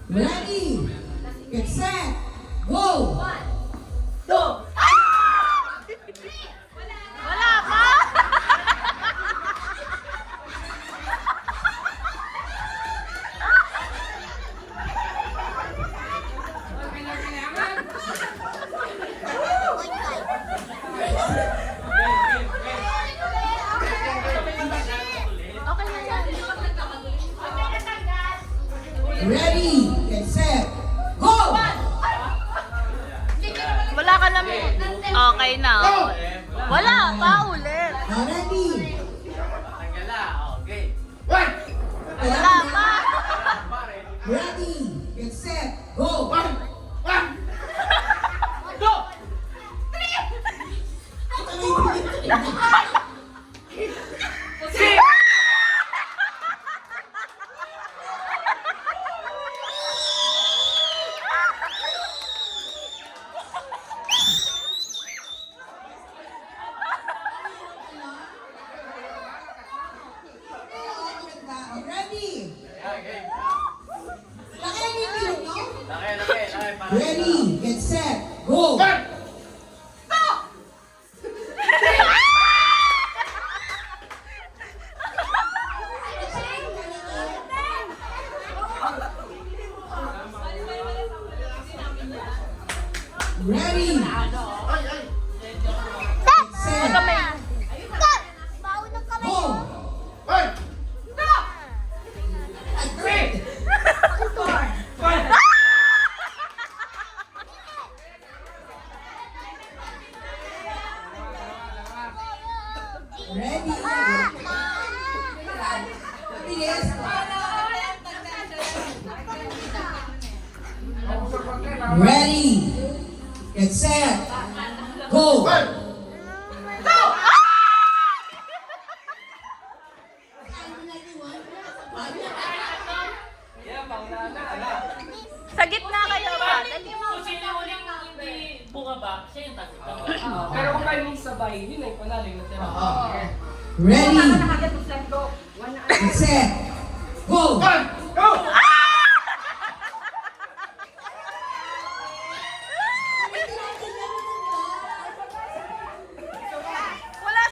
Ready, get set, go! Wala pa! Okay na yan. Ready, get set, go! Wala ka naman. Okay na. Wala pa ulit. Now ready, Wala pa. ready, get set, go! Ready, ready, get set, go! Ready, get set, go! Ready, mabilis. Ready, get set, go! Sa gitna kayo ba? Dali mo. Kung sino uling hindi bumaba, siya yung tatlo. Pero kung kayo mong sabay, yun ay panalo yung tira. Ready, get set, go!